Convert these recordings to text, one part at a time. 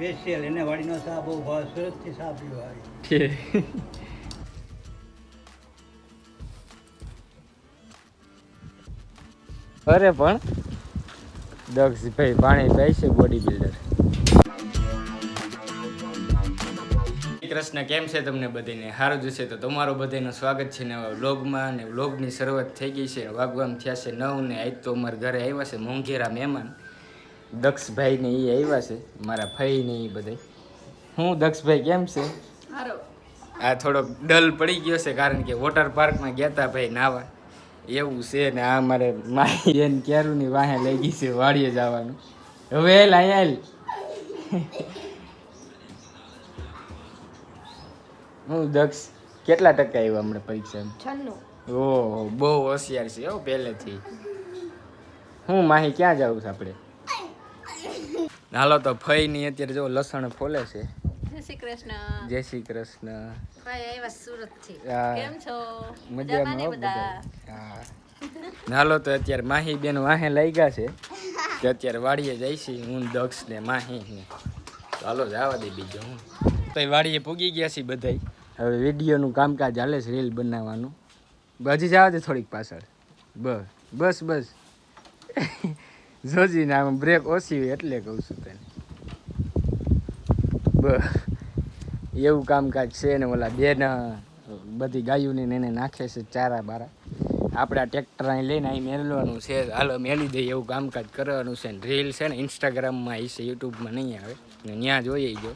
Special એને વાડીનો ચા બહુ ભાવ, સુરતથી ચા પીવા આવી. અરે પણ દક્ષભાઈ પાણી પીય છે, બોડી બિલ્ડર. કૃષ્ણ, કેમ છે તમને બધાને? સારું જ છે. તો તમારું બધાનું સ્વાગત છે નવા વ્લોગમાં. અને વ્લોગની શરૂઆત થઈ ગઈ છે, વાગવામાં થયા છે 9 ને. આજ તો અમારા ઘરે આવ્યા છે મોંઘેરા મહેમાન દક્ષભાઈ ને. એ આવ્યા છે મારા ફઈ ને. એ બધા હું દક્ષભાઈ કેમ છે? આ થોડોક ડલ પડી ગયો છે કારણ કે વોટર પાર્કમાં ગયા હતા ભાઈ નાવા, એવું છે. ને આ મારે મારી બેન ક્યારુની વાહે લઈ ગઈ છે વાડીએ જવાનું. હવે લાયેલ હું દક્ષ કેટલા ટકા આવ્યા હમણાં પરીક્ષામાં? 96. ઓહો, બહુ હોશિયાર છે હો પહેલેથી. હું માહી ક્યાં જાવ છે આપણે? હાલો તો ફઈ ની અત્યારે જો લસણ ફોલે છે. જય શ્રી કૃષ્ણ. જય શ્રી કૃષ્ણ. ભાઈ આવ્યા સુરતથી. હા. કેમ છો? મજામાં હો બધા? હા. હાલો તો અત્યારે માહી બેન વાહે લઈ ગયા છે કે અત્યારે વાડીએ જાય છે હું દક્ષ ને માહી ને. તો હાલો જવા દે બીજો હું તો વાડીએ પૂગી ગયા છે બધા. હવે વિડીયોનું કામકાજ હાલે છે, રીલ બનાવવાનું. હજી જવા દે થોડીક પાછળ. બસ બસ જોજી ને આમ બ્રેક ઓછી હોય એટલે કહું છું તને. એવું કામકાજ છે ને. ઓલા બેન બધી ગાયોને એને નાખે છે ચારા બારા. આપણે આ ટ્રેક્ટર અહીં લઈને અહીં મેળવાનું છે. હાલો મેળી દઈએ એવું કામકાજ કરવાનું છે. ને રીલ છે ને ઇન્સ્ટાગ્રામમાં હશે, યુટ્યુબમાં નહીં આવે ને ત્યાં જોઈએ જો.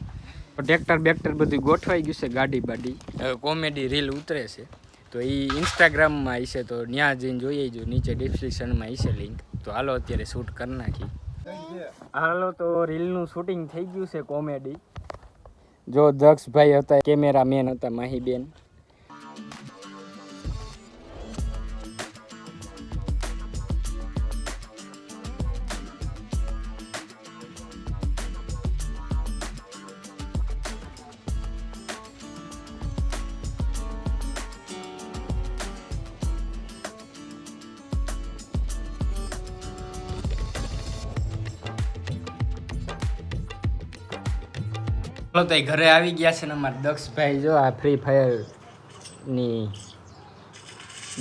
ટ્રેક્ટર બેક્ટર બધું ગોઠવાઈ ગયું છે, ગાડી બાડી. હવે કોમેડી રીલ ઉતરે છે તો એ ઇન્સ્ટાગ્રામમાં હશે, તો ત્યાં જઈને જોઈએ જો. નીચે ડિસ્ક્રિપ્શનમાં હશે લિંક. તો હાલો અત્યારે શૂટ કરી નાખી. હાલો તો રીલનું શૂટિંગ થઈ ગયું છે કોમેડી. જો દક્ષભાઈ હતા કેમેરા મેન હતા, માહીબેન. તો ઘરે આવી ગયા છે ને અમારા દક્ષભાઈ. જો આ ફ્રી ફાયર ની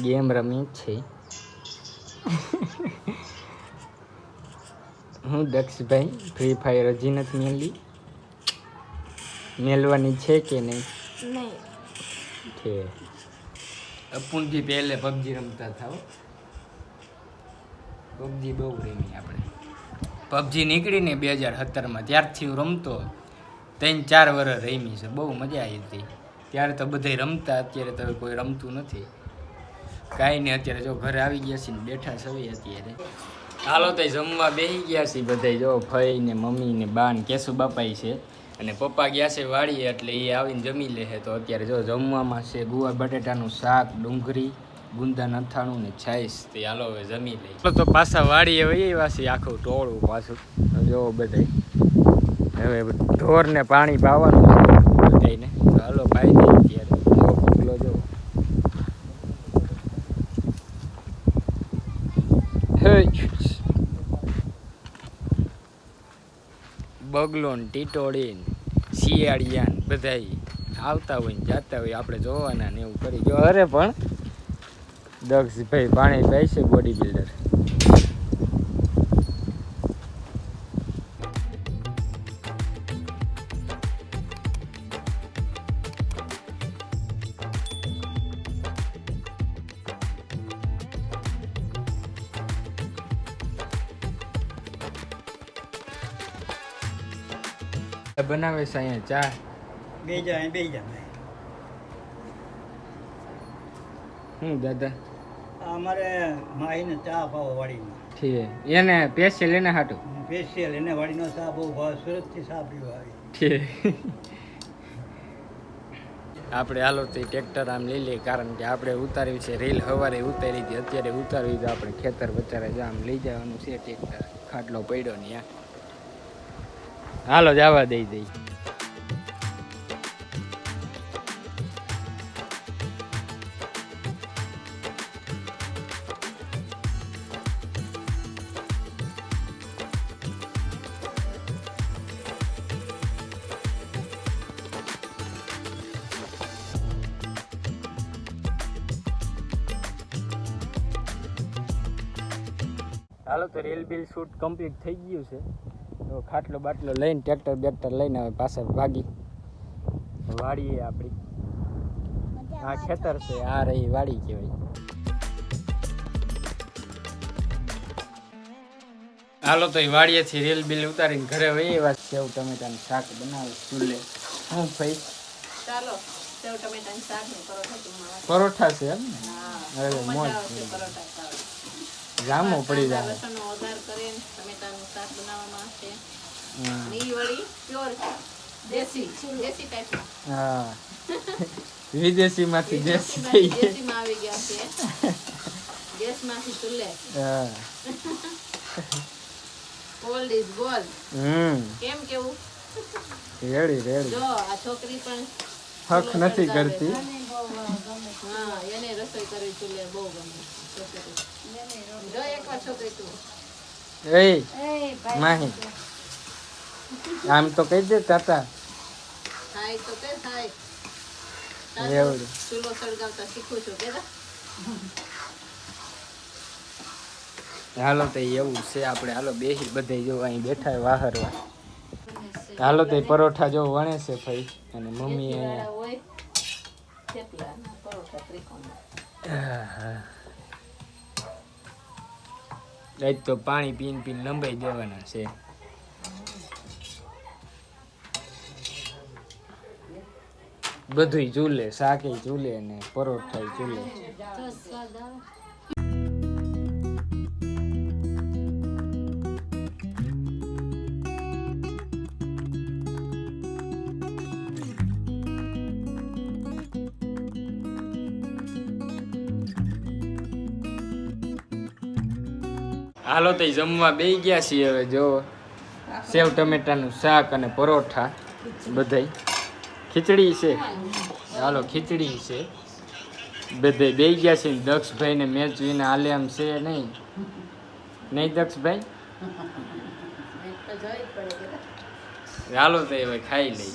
ગેમ રમી છે. હું દક્ષભાઈ ફ્રી ફાયર હજી નથી મેળવી. મેળવાની છે કે નહીં? છે. અપુનથી પહેલે પબજી રમતા થાવ. પબજી બહુ રમી આપણે. પબજી નીકળીને 2017માં, ત્યારથી હું રમતો. 3-4 વર્ષ રમી છે, બહુ મજા આવી હતી ત્યારે તો બધા રમતા. અત્યારે તો કોઈ રમતું નથી, કાંઈ નહીં. અત્યારે જો ઘરે આવી ગયા છે ને બેઠા સવી અત્યારે. હાલો તો જમવા બેસી ગયા છે બધા. જો ફઈ ને મમ્મી ને બા ને કેશુ બાપાઈ છે, અને પપ્પા ગયા છે વાડીએ એટલે એ આવીને જમી લે છે. તો અત્યારે જો જમવામાં છે ગુવાર બટેટાનું શાક, ડુંગળી, ગુંદા નથાણું ને છાશ. તે હાલો હવે જમી લઈ. તો પાછા વાડીએ વહી આવ્યા છે આખું ટોળું પાછું. જો બધા હવે ઢોરને પાણી પાવાનું બધાને. તો હાલો પાઈ દઈએ અત્યારે. જો બગલો જો બગલો ને ટીટોળી ને શિયાળિયા ને બધા આવતા હોય ને જતા હોય, આપણે જોવાના ને એવું કરી. જો અરે પણ દક્ષભાઈ પાણી પીય છે, બોડી બિલ્ડર. બનાવે છે અહીંયા ચા. બે જા. હું દાદા અમારે માહીને ચા પાવો વાડીમાં છે એને પેસ્ય લઈને હાટું. સ્પેશિયલ એને વાડીનો ચા બહુ ભાવ, સુરતથી ચા પીવા આવી. છે આપણે હાલો તો ટ્રેક્ટર આમ લઈ લઈએ કારણ કે આપણે ઉતાર્યું છે રીલ. સવારે ઉતારી હતી, અત્યારે ઉતારવી તો આપણે ખેતર બચારે જ આમ લઈ જવાનું છે ટ્રેક્ટર. ખાટલો પડ્યો ને ત્યાં. હાલો જવા દઈ. હાલો તો રેલ બિલ શૂટ કમ્પ્લીટ થઈ ગયું છે. તો ખાટલો બાટલો લઈને ટ્રેક્ટર બેક્ટર લઈને હવે પાછા ભાગી વાડીએ આપણી. આ ખેતર છે, આ રહી વાડી કહેવાય. હાલો તો એ વાડીએથી રેલ બિલ ઉતારીને ઘરે વહી એવા સેવ ટમેટાનું શાક બનાવે ચૂલે. હું ભાઈ ચાલો સેવ ટમેટાનું શાક ને પરોઠા છે એમ ને? હા અરે મોજ પરોઠા ખાવા જામો પડી જાય. લસણનો વઘાર કરીને ટમેટાનું શાક બનાવવામાં આવશે. અને ઈ વળી પ્યોર દેશી ટાઈપમાં. હા વિદેશી માંથી દેશી થઈ ગયા. દેશીમાં આવી ગયા છે. ગેસમાંથી ચૂલે. હા ઓલ્ડ ઇઝ ગોલ્ડ. કેમ કેવું? રેડી જો આ છોકરી પણ હક નથી કરતી. હા એને રસોઈ કરવી ચૂલે બહુ ગમે. છોકરી જો એકવાર છોકરી તું એ માહી આમ તો કહી દે તાતા. થાય તો કે થાય. એવું ચૂલો સળગાવતા શીખું છું કે હાલો તો એવું છે આપણે. હાલો બેસી બધે જો અહીં બેઠા વાહરવા. હાલો તો પરોઠા જો વણે છે ભાઈ અને મમ્મી અહીંયા. હોય થેપલા પરોઠા ત્રિકોણ. આજ તો પાણી પીને પીને લંબાઈ દેવાના છે. બધુંય ચૂલે, શાકે ચૂલે ને પરોઠા ચૂલે. હાલો તો જમવા બેસી ગયા છીએ હવે. જો સેવ ટમેટાનું શાક અને પરોઠા બધાય. ખીચડી છે. હાલો ખીચડી છે. બધે બેસી ગયા છે. દક્ષભાઈને મેચ જોઈને હાલે એમ છે નહીં દક્ષભાઈ? હાલો તો હવે ખાઈ લઈ.